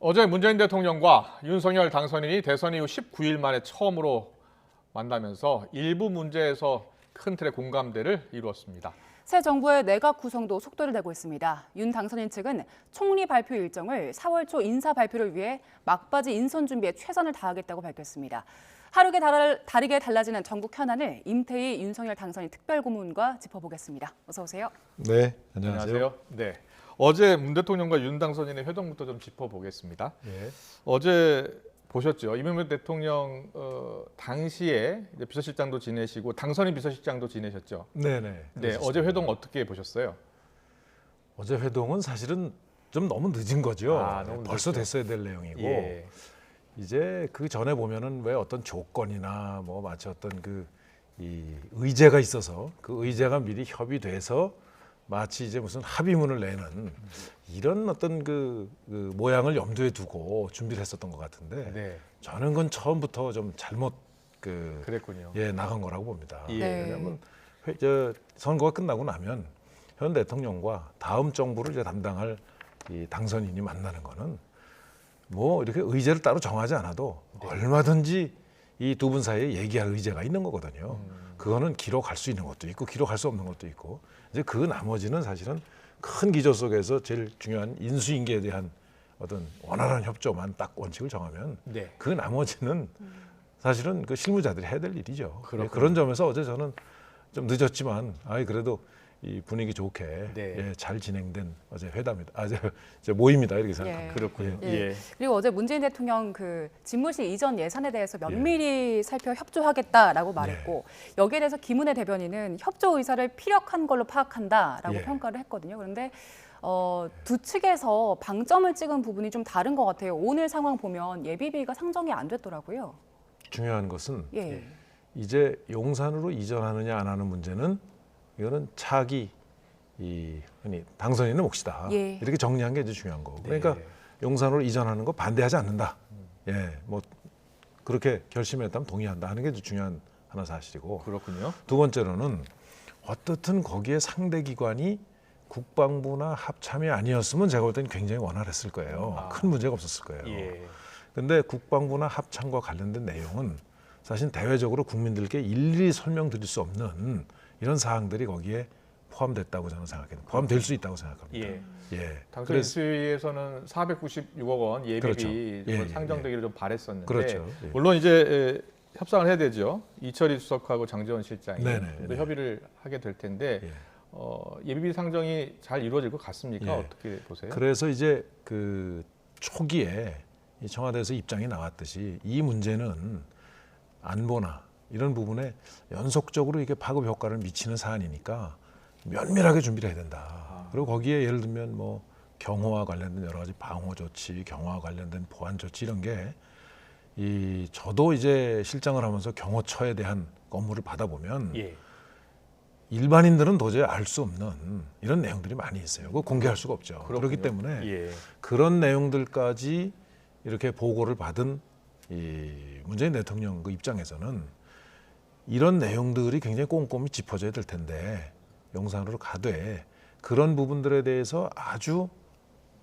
어제 문재인 대통령과 윤석열 당선인이 대선 이후 19일 만에 처음으로 만나면서 일부 문제에서 큰 틀의 공감대를 이루었습니다. 새 정부의 내각 구성도 속도를 내고 있습니다. 윤 당선인 측은 총리 발표 일정을 4월 초 인사 발표를 위해 막바지 인선 준비에 최선을 다하겠다고 밝혔습니다. 하루에 다르게 달라지는 전국 현안을 임태희 윤석열 당선인 특별고문과 짚어보겠습니다. 어서 오세요. 네, 안녕하세요. 네. 어제 문 대통령과 윤 당선인의 회동부터 좀 짚어보겠습니다. 예. 어제 보셨죠? 이명박 대통령 당시에 이제 비서실장도 지내시고 당선인 비서실장도 지내셨죠? 네네. 네, 어제 회동 어떻게 보셨어요? 어제 회동은 사실은 좀 너무 늦은 거죠. 너무 벌써 늦었죠. 됐어야 될 내용이고 예. 이제 그 전에 보면은 왜 어떤 조건이나 뭐 마치 어떤 이 의제가 있어서 그 의제가 미리 협의돼서 마치 이제 무슨 합의문을 내는 이런 어떤 그 모양을 염두에 두고 준비를 했었던 것 같은데 네, 저는 그건 처음부터 좀 잘못 그랬군요. 나간 거라고 봅니다. 예. 왜냐하면 선거가 끝나고 나면 현 대통령과 다음 정부를 이제 담당할 이 당선인이 만나는 거는 뭐 이렇게 의제를 따로 정하지 않아도 얼마든지 이 두 분 사이에 얘기할 의제가 있는 거거든요. 그거는 기록할 수 있는 것도 있고 기록할 수 없는 것도 있고 이제 그 나머지는 사실은 큰 기조 속에서 제일 중요한 인수인계에 대한 어떤 원활한 협조만 딱 원칙을 정하면 네. 그 나머지는 사실은 그 실무자들이 해야 될 일이죠. 그렇군요. 그런 점에서 어제 저는 좀 늦었지만 그래도 이 분위기 좋게 네. 잘 진행된 어제 회담이다. 모임이다 이렇게 생각합니다. 그렇군요. 예. 예. 그리고 어제 문재인 대통령 그 집무실 이전 예산에 대해서 면밀히 살펴 협조하겠다라고 말했고 여기에 대해서 김은혜 대변인은 협조 의사를 피력한 걸로 파악한다라고 예. 평가를 했거든요. 그런데 두 측에서 방점을 찍은 부분이 좀 다른 것 같아요. 오늘 상황 보면 예비비가 상정이 안 됐더라고요. 중요한 것은 예. 이제 용산으로 이전하느냐 안 하는 문제는 이거는 차기 흔히 당선인의 몫이다. 예. 이렇게 정리한 게 이제 중요한 거고. 그러니까 용산으로 이전하는 거 반대하지 않는다. 뭐 그렇게 결심했다면 동의한다 하는 게 이제 중요한 하나 사실이고. 그렇군요. 두 번째로는 어떻든 거기에 상대 기관이 국방부나 합참이 아니었으면 제가 볼 때는 굉장히 원활했을 거예요. 큰 문제가 없었을 거예요. 예. 근데 국방부나 합참과 관련된 내용은 사실 대외적으로 국민들께 일일이 설명드릴 수 없는 이런 사항들이 거기에 포함됐다고 저는 생각합니다. 포함될 수 있다고 생각합니다. 예. 당선 인수위에서는 496억 원 예비비 그렇죠. 상정되기를 좀 바랬었는데 그렇죠. 물론 이제 협상을 해야 되죠. 이철희 수석하고 장재원 실장이 네네. 또 협의를 하게 될 텐데 예비비 상정이 잘 이루어질 것 같습니까? 어떻게 보세요? 그래서 이제 그 초기에 이 청와대에서 입장이 나왔듯이 이 문제는 안보나 이런 부분에 연속적으로 이게 파급 효과를 미치는 사안이니까 면밀하게 준비를 해야 된다. 그리고 거기에 예를 들면 뭐 경호와 관련된 여러 가지 방호 조치, 경호와 관련된 보안 조치 이런 게 저도 이제 실장을 하면서 경호처에 대한 업무를 받아보면 일반인들은 도저히 알 수 없는 이런 내용들이 많이 있어요. 그거 공개할 수가 없죠. 그렇기 때문에 그런 내용들까지 이렇게 보고를 받은 이 문재인 대통령 그 입장에서는 이런 내용들이 굉장히 꼼꼼히 짚어져야 될 텐데 용산으로 가되 그런 부분들에 대해서 아주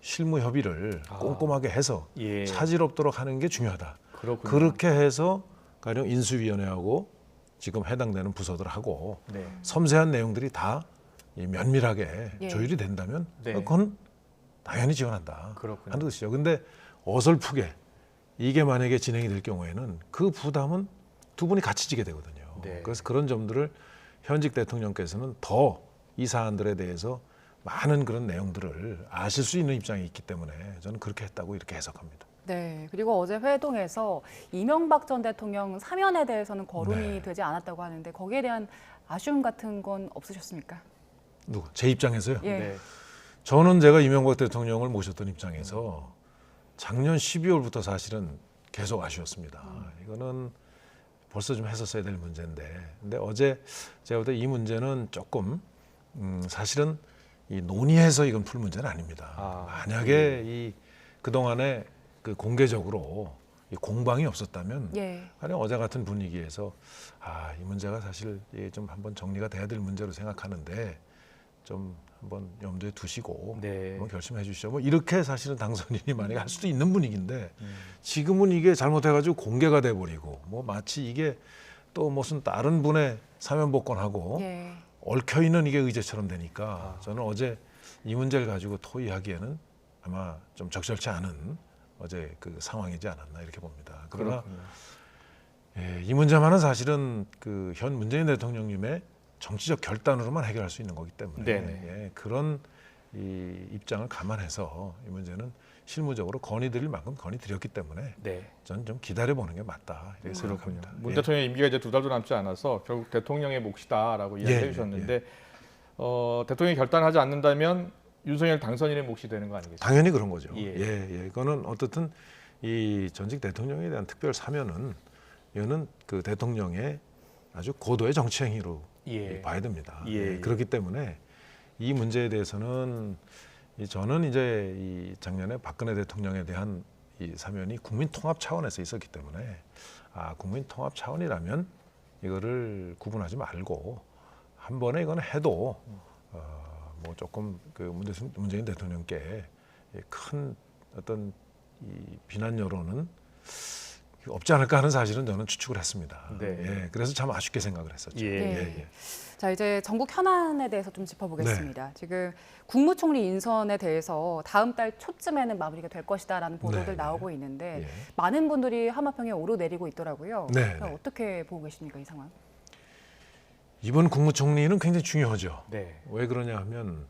실무 협의를 꼼꼼하게 해서 차질 없도록 하는 게 중요하다. 그렇군요. 그렇게 해서 가령 인수위원회하고 지금 해당되는 부서들하고 섬세한 내용들이 다 면밀하게 조율이 된다면 그건 당연히 지원한다 그렇군요. 하는 뜻이죠. 근데 어설프게 이게 만약에 진행이 될 경우에는 그 부담은 두 분이 같이 지게 되거든요. 그래서 그런 점들을 현직 대통령께서는 더 이 사안들에 대해서 많은 그런 내용들을 아실 수 있는 입장이 있기 때문에 저는 그렇게 했다고 이렇게 해석합니다. 네, 그리고 어제 회동에서 이명박 전 대통령 사면에 대해서는 거론이 되지 않았다고 하는데 거기에 대한 아쉬움 같은 건 없으셨습니까? 누구? 제 입장에서요? 예. 저는 제가 이명박 대통령을 모셨던 입장에서 작년 12월부터 사실은 계속 아쉬웠습니다. 이거는 벌써 좀 했었어야 될 문제인데, 근데 어제 제가 볼 때 이 문제는 조금 사실은 이 논의해서 이건 풀 문제는 아닙니다. 만약에 이 그동안에 그 공개적으로 이 공방이 없었다면 가령 어제 같은 분위기에서 이 문제가 사실 좀 한번 정리가 돼야 될 문제로 생각하는데 좀 한번 염두에 두시고 네. 한번 결심해 주시죠. 뭐 이렇게 사실은 당선인이 만약에 할 수도 있는 분위기인데 지금은 이게 잘못해가지고 공개가 돼 버리고 뭐 마치 이게 또 무슨 다른 분의 사면복권하고 예. 얽혀 있는 이게 의제처럼 되니까 저는 어제 이 문제를 가지고 토의하기에는 아마 좀 적절치 않은 어제 그 상황이지 않았나 이렇게 봅니다. 그러나 그렇군요. 예, 이 문제만은 사실은 그 현 문재인 대통령님의 정치적 결단으로만 해결할 수 있는 거기 때문에 네네. 예, 그런 이 입장을 감안해서 이 문제는 실무적으로 건의드릴 만큼 건의드렸기 때문에 네. 저는 좀 기다려보는 게 맞다 이렇게 생각합니다. 문 예. 대통령의 임기가 이제 2달도 남지 않아서 결국 대통령의 몫이다라고 이야기해 예, 주셨는데 대통령이 결단하지 않는다면 윤석열 당선인의 몫이 되는 거 아니겠습니까? 당연히 그런 거죠. 예. 예, 이거는 어떻든 이 전직 대통령에 대한 특별 사면은 이거는 그 대통령의 아주 고도의 정치 행위로 예. 봐야 됩니다. 예. 예, 그렇기 때문에 이 문제에 대해서는 저는 이제 이 작년에 박근혜 대통령에 대한 이 사면이 국민 통합 차원에서 있었기 때문에 국민 통합 차원이라면 이거를 구분하지 말고 한 번에 이건 해도 뭐 조금 그 문재인 대통령께 큰 어떤 이 비난 여론은 없지 않을까 하는 사실은 저는 추측을 했습니다. 네. 예, 그래서 참 아쉽게 생각을 했었죠. 예. 자, 이제 전국 현안에 대해서 좀 짚어보겠습니다. 지금 국무총리 인선에 대해서 다음 달 초쯤에는 마무리가 될 것이다라는 보도들 네, 나오고 있는데 예. 많은 분들이 하마평에 오르내리고 있더라고요. 네, 그러니까 네. 어떻게 보고 계십니까, 이 상황? 이번 국무총리는 굉장히 중요하죠. 네. 왜 그러냐 하면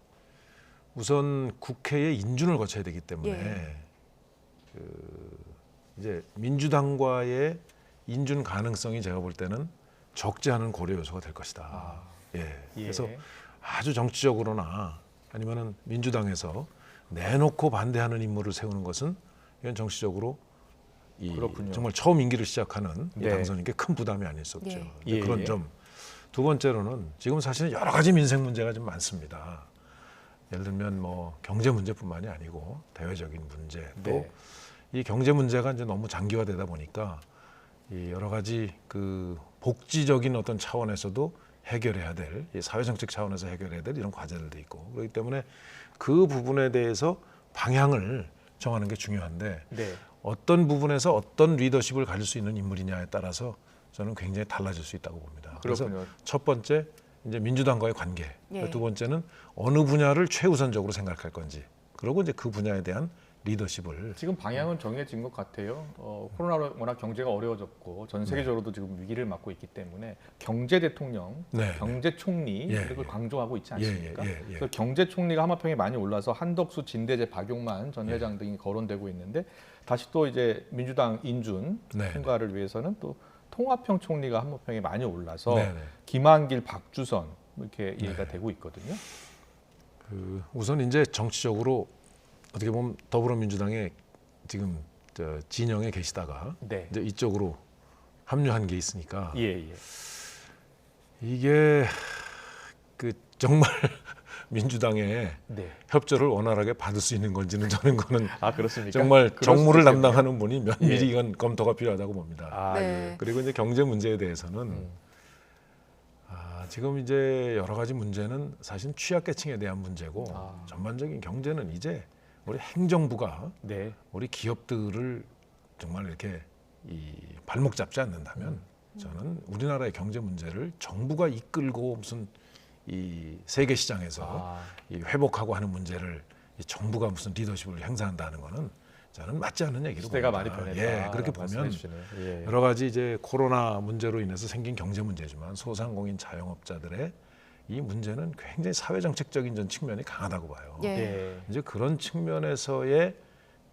우선 국회의 인준을 거쳐야 되기 때문에 예. 이제 민주당과의 인준 가능성이 제가 볼 때는 적지 않은 고려 요소가 될 것이다. 예. 그래서 아주 정치적으로나 아니면은 민주당에서 내놓고 반대하는 인물을 세우는 것은 이건 정치적으로 그렇군요. 정말 처음 임기를 시작하는 이 네. 당선인께 큰 부담이 아닐 수 없죠. 예. 그런 예. 점. 두 번째로는 지금 사실은 여러 가지 민생 문제가 좀 많습니다. 예를 들면 뭐 경제 문제뿐만이 아니고 대외적인 문제 또 네. 이 경제 문제가 이제 너무 장기화되다 보니까 이 여러 가지 그 복지적인 어떤 차원에서도 해결해야 될, 이 사회정책 차원에서 해결해야 될 이런 과제들도 있고 그렇기 때문에 그 부분에 대해서 방향을 정하는 게 중요한데 네. 어떤 부분에서 어떤 리더십을 가질 수 있는 인물이냐에 따라서 저는 굉장히 달라질 수 있다고 봅니다. 그래서 그렇군요. 첫 번째 이제 민주당과의 관계, 예. 두 번째는 어느 분야를 최우선적으로 생각할 건지, 그리고 이제 그 분야에 대한 리더십을 지금 방향은 정해진 것 같아요. 코로나로 워낙 경제가 어려워졌고 전 세계적으로도 지금 위기를 맞고 있기 때문에 경제 대통령, 네, 경제 총리 예, 이걸 예. 강조하고 있지 않습니까? 예. 그래서 경제 총리가 하마평에 많이 올라서 한덕수, 진대재, 박용만 전 예. 회장 등이 거론되고 있는데 다시 또 이제 민주당 인준 네. 통과를 위해서는 또 통합형 총리가 하마평에 많이 올라서 네. 김한길, 박주선 이렇게 얘기가 되고 있거든요. 그 우선 이제 정치적으로 어떻게 보면 더불어민주당에 지금 진영에 계시다가 네. 이제 이쪽으로 합류한 게 있으니까 예. 이게 그 정말 민주당의 네. 협조를 원활하게 받을 수 있는 건지는 저는 그거는 그렇습니까? 정말 그럴 수도 정무를 있겠네요. 담당하는 분이 면밀히 예. 이건 검토가 필요하다고 봅니다. 네. 예. 그리고 이제 경제 문제에 대해서는 지금 이제 여러 가지 문제는 사실 취약계층에 대한 문제고 전반적인 경제는 이제 우리 행정부가 네. 우리 기업들을 정말 이렇게 이 발목 잡지 않는다면 저는 우리나라의 경제 문제를 정부가 이끌고 무슨 이 세계 시장에서 이 회복하고 하는 문제를 이 정부가 무슨 리더십을 행사한다는 거는 저는 맞지 않는 얘기로 시대가 봅니다. 많이 변했다. 예, 그렇게 보면 예. 여러 가지 이제 코로나 문제로 인해서 생긴 경제 문제지만 소상공인 자영업자들의 이 문제는 굉장히 사회정책적인 전 측면이 강하다고 봐요. 예. 예. 이제 그런 측면에서의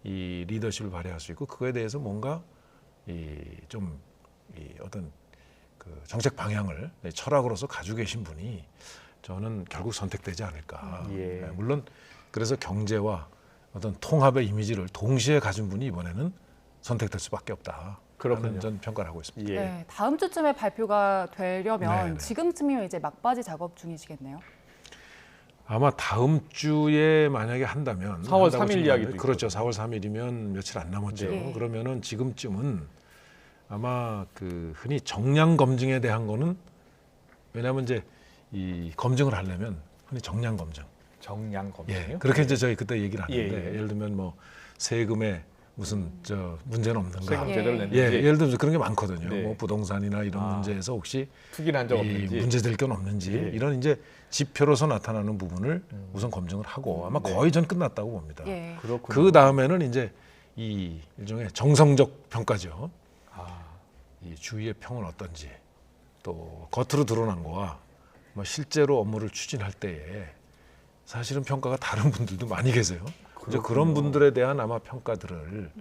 이 리더십을 발휘할 수 있고 그거에 대해서 뭔가 이 어떤 그 정책 방향을 철학으로서 가지고 계신 분이 저는 결국 선택되지 않을까. 예. 물론 그래서 경제와 어떤 통합의 이미지를 동시에 가진 분이 이번에는 선택될 수밖에 없다. 그렇군요. 전 평가를 하고 있습니다. 예. 네, 다음 주쯤에 발표가 되려면 네. 지금쯤이면 이제 막바지 작업 중이시겠네요. 아마 다음 주에 만약에 한다면 4월 한다고 3일 치면 이야기도 그렇죠. 4월 3일이면 며칠 안 남았죠. 네. 그러면은 지금쯤은 아마 그 흔히 정량 검증에 대한 거는 왜냐하면 이제 이 검증을 하려면 흔히 정량 검증. 정량 검증이요? 예, 그렇게 이제 저희 그때 얘기를 하는데 예, 예. 예를 들면 뭐 세금에 무슨 문제는 없는가? 세금 예. 제대로 냈는지, 예, 예를 들면 그런 게 많거든요. 네. 뭐 부동산이나 이런 아. 문제에서 혹시 투기 난 적 이 없는지. 문제될 건 없는지 예. 이런 이제 지표로서 나타나는 부분을 우선 검증을 하고 아마 네. 거의 전 끝났다고 봅니다. 예. 그렇군요. 그 다음에는 이제 이 일종의 정성적 평가죠. 아, 이 주위의 평은 어떤지 또 겉으로 드러난 거와 뭐 실제로 업무를 추진할 때에 사실은 평가가 다른 분들도 많이 계세요. 이제 그렇군요. 그런 분들에 대한 아마 평가들을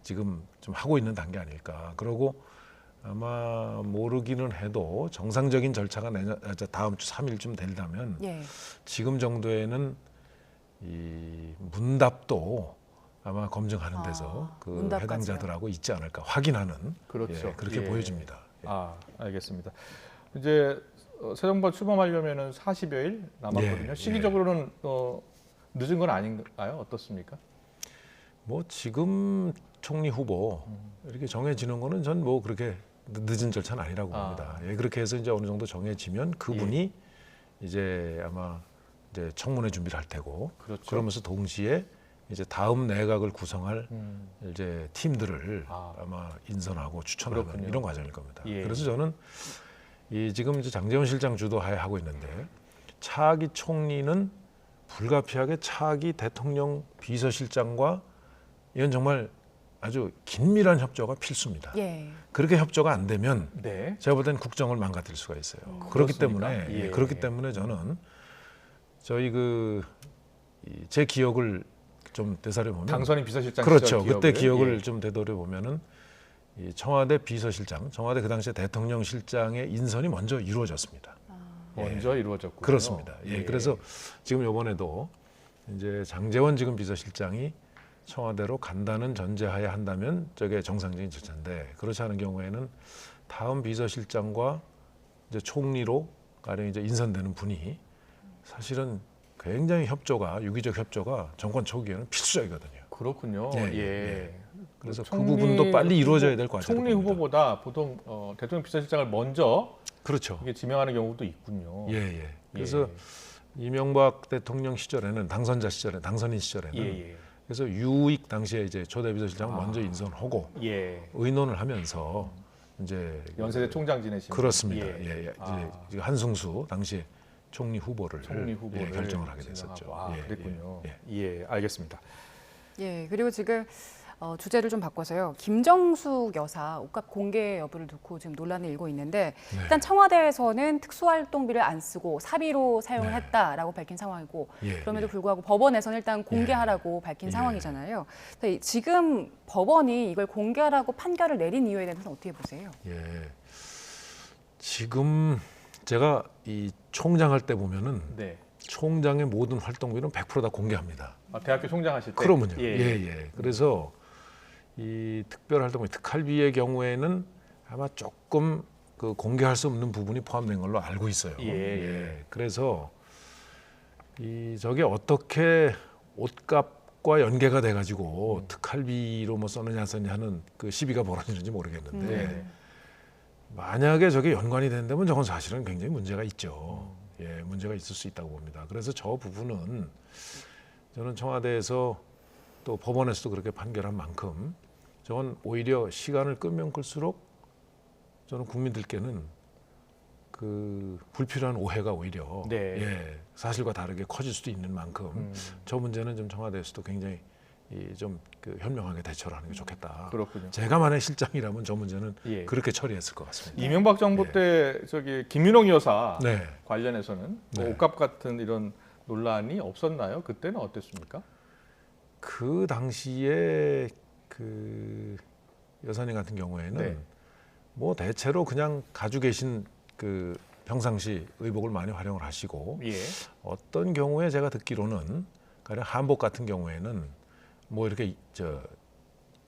지금 좀 하고 있는 단계 아닐까. 그러고 아마 모르기는 해도 정상적인 절차가 다음 주 3일쯤 된다면 예. 지금 정도에는 이 문답도 아마 검증하는 데서 그 문답까지요. 해당자들하고 있지 않을까 확인하는 그렇죠. 예, 그렇게 예. 보여집니다. 예. 아, 알겠습니다. 이제 새 정부가 출범하려면은 40여일 남았거든요. 예, 시기적으로는 늦은 건 아닌가요? 어떻습니까? 뭐 지금 총리 후보 이렇게 정해지는 거는 전 뭐 그렇게 늦은 절차는 아니라고 봅니다. 예, 그렇게 해서 이제 어느 정도 정해지면 그분이 이제 아마 이제 청문회 준비를 할 테고 그렇죠. 그러면서 동시에 이제 다음 내각을 구성할 음, 이제 팀들을 아. 아마 인선하고 추천하는 그렇군요. 이런 과정일 겁니다. 예. 그래서 저는 이 지금 이제 장제원 실장 주도하에 하고 있는데 차기 총리는 불가피하게 차기 대통령 비서실장과 이건 정말 아주 긴밀한 협조가 필수입니다. 예. 그렇게 협조가 안 되면 네. 제가 볼 때는 국정을 망가뜨릴 수가 있어요. 그렇기 그렇습니까? 때문에 예. 그렇기 때문에 저는 저희 제 기억을 좀 되살려 보면 당선인 비서실장 그렇죠. 시절 그때 기억을 예. 좀 되돌려 보면은 이 청와대 비서실장, 청와대 그 당시에 대통령실장의 인선이 먼저 이루어졌습니다. 먼저 이루어졌고요. 그렇습니다. 예. 그래서 지금 이번에도 이제 장제원 지금 비서실장이 청와대로 간다는 전제하에 한다면 저게 정상적인 절차인데 그렇지 않은 경우에는 다음 비서실장과 이제 총리로 가령 이제 인선되는 분이 사실은 굉장히 유기적 협조가 정권 초기에는 필수적이거든요. 그렇군요. 예, 예. 예. 그래서 그 총리 부분도 빨리 이루어져야 될 과제라고 총리 봅니다. 후보보다 보통 대통령 비서실장을 먼저 그렇죠. 이게 지명하는 경우도 있군요. 예, 예. 그래서 이명박 대통령 시절에는 당선인 시절에는 예. 그래서 유익 당시에 이제 초대 비서실장을 먼저 인선하고 예. 의논을 하면서 이제 연세대 총장 지내신 그렇습니다. 분. 예, 예. 아. 이제 한승수 당시에 총리 후보를 총리 후보를 결정을 하게 진행하고. 됐었죠. 아, 예, 그랬군요. 예, 예, 알겠습니다. 예, 그리고 지금 주제를 좀 바꿔서요. 김정숙 여사 옷값 공개 여부를 두고 지금 논란이 일고 있는데 네. 일단 청와대에서는 특수활동비를 안 쓰고 사비로 사용을 네. 했다라고 밝힌 상황이고 예, 그럼에도 예. 불구하고 법원에서는 일단 공개하라고 밝힌 예. 상황이잖아요. 그래서 지금 법원이 이걸 공개하라고 판결을 내린 이유에 대해서는 어떻게 보세요? 예. 지금 제가 이 총장 할 때 보면은 네. 총장의 모든 활동비는 100% 다 공개합니다. 대학교 총장 하실 때. 그러면요. 예. 예. 그래서 이 특별활동비 특활비의 경우에는 아마 조금 그 공개할 수 없는 부분이 포함된 걸로 알고 있어요. 예. 그래서 저게 어떻게 옷값과 연계가 돼가지고 특활비로 뭐 썼느냐 안 썼느냐 하는 그 시비가 벌어지는지 모르겠는데 만약에 저게 연관이 된다면 저건 사실은 굉장히 문제가 있죠. 예, 문제가 있을 수 있다고 봅니다. 그래서 저 부분은 저는 청와대에서 또 법원에서도 그렇게 판결한 만큼 저건 오히려 시간을 끌면 끌수록 저는 국민들께는 그 불필요한 오해가 오히려 네. 예, 사실과 다르게 커질 수도 있는 만큼 저 문제는 좀 청와대에서도 굉장히 좀 그 현명하게 대처를 하는 게 좋겠다. 그렇군요. 제가 만약 실장이라면 저 문제는 예. 그렇게 처리했을 것 같습니다. 이명박 정부 때 김윤옥 여사 네. 관련해서는 뭐 네. 옷값 같은 이런 논란이 없었나요? 그때는 어땠습니까? 그 당시에 그 여사님 같은 경우에는 네. 뭐 대체로 그냥 가지고 계신 그 평상시 의복을 많이 활용을 하시고 예. 어떤 경우에 제가 듣기로는 가령 한복 같은 경우에는 뭐 이렇게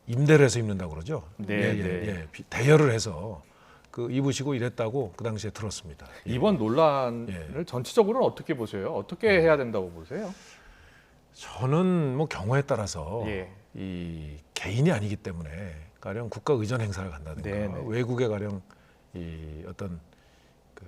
임대를 해서 입는다고 그러죠. 네, 네. 예. 대여를 해서 그 입으시고 이랬다고 그 당시에 들었습니다. 예. 이번 논란을 전체적으로는 어떻게 보세요? 어떻게 해야 된다고 보세요? 저는 뭐 경우에 따라서 예. 이 개인이 아니기 때문에 가령 국가 의전 행사를 간다든가 네네. 외국에 가령 이 어떤 그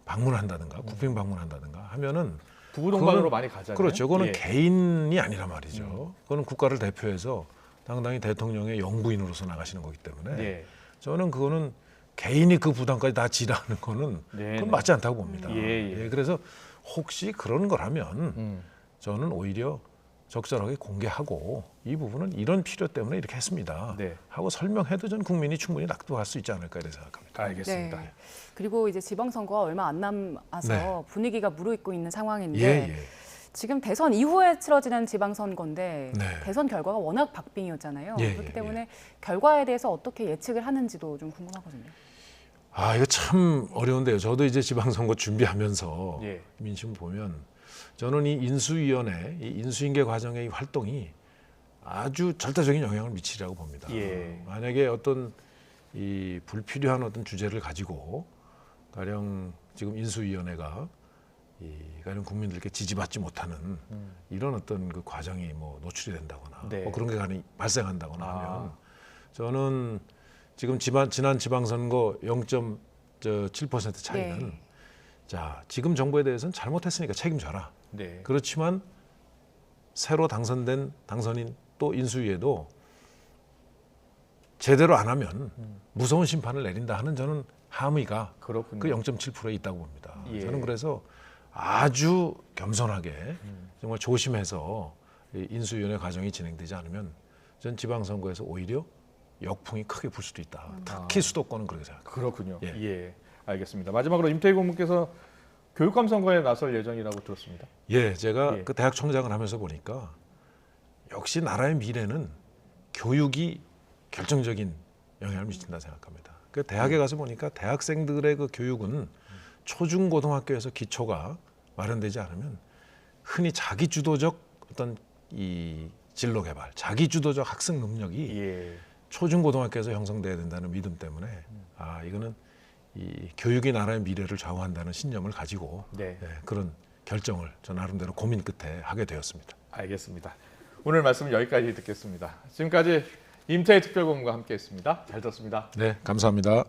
방문을 한다든가 국빈 방문한다든가 하면은 부부동반으로 그거는- 많이 가잖아요. 그렇죠. 그거는 예. 개인이 아니란 말이죠. 그거는 국가를 대표해서 당당히 대통령의 영부인으로서 나가시는 거기 때문에 예. 저는 그거는 개인이 그 부담까지 다 지라는 거는 네, 그건 네. 맞지 않다고 봅니다. 예. 그래서 혹시 그런 거라면 음. 저는 오히려 적절하게 공개하고 이 부분은 이런 필요 때문에 이렇게 했습니다. 네. 하고 설명해도 전 국민이 충분히 납득할 수 있지 않을까 이렇게 생각합니다. 알겠습니다. 네. 그리고 이제 지방선거가 얼마 안 남아서 네. 분위기가 무르익고 있는 상황인데 예, 예. 지금 대선 이후에 치러지는 지방선거인데 네. 대선 결과가 워낙 박빙이었잖아요. 예, 그렇기 예, 때문에 결과에 대해서 어떻게 예측을 하는지도 좀 궁금하거든요. 아, 이거 참 어려운데요. 저도 이제 지방선거 준비하면서 예. 민심 보면 저는 이 인수위원회, 이 인수인계 과정의 이 활동이 아주 절대적인 영향을 미치리라고 봅니다. 예. 만약에 어떤 이 불필요한 어떤 주제를 가지고 가령 지금 인수위원회가 가령 국민들께 지지받지 못하는 이런 어떤 그 과정이 뭐 노출이 된다거나 네. 뭐 그런 게 발생한다거나 아. 하면 저는 지금 지난 지방선거 0.7% 차이는 네. 자 지금 정부에 대해서는 잘못했으니까 책임져라. 네. 그렇지만 새로 당선된 당선인 또 인수위에도 제대로 안 하면 무서운 심판을 내린다 하는 저는 함의가 그렇군요. 그 0.7%에 있다고 봅니다. 예. 저는 그래서 아주 겸손하게 정말 조심해서 이 인수위원회 과정이 진행되지 않으면 전 지방선거에서 오히려 역풍이 크게 불 수도 있다. 특히 수도권은 그렇게 생각합니다. 그렇군요. 예. 예. 알겠습니다. 마지막으로 임태희 고문께서 교육감 선거에 나설 예정이라고 들었습니다. 예, 제가 예. 그 대학 총장을 하면서 보니까 역시 나라의 미래는 교육이 결정적인 영향을 미친다 생각합니다. 그 대학에 가서 보니까 대학생들의 그 교육은 초중 고등학교에서 기초가 마련되지 않으면 흔히 자기 주도적 어떤 이 진로 개발, 자기 주도적 학습 능력이 예. 초중 고등학교에서 형성돼야 된다는 믿음 때문에 이거는 이 교육이 나라의 미래를 좌우한다는 신념을 가지고 네. 그런 결정을 저 나름대로 고민 끝에 하게 되었습니다. 알겠습니다. 오늘 말씀 여기까지 듣겠습니다. 지금까지 임태희 특별고문과 함께했습니다. 잘 들었습니다. 네, 감사합니다.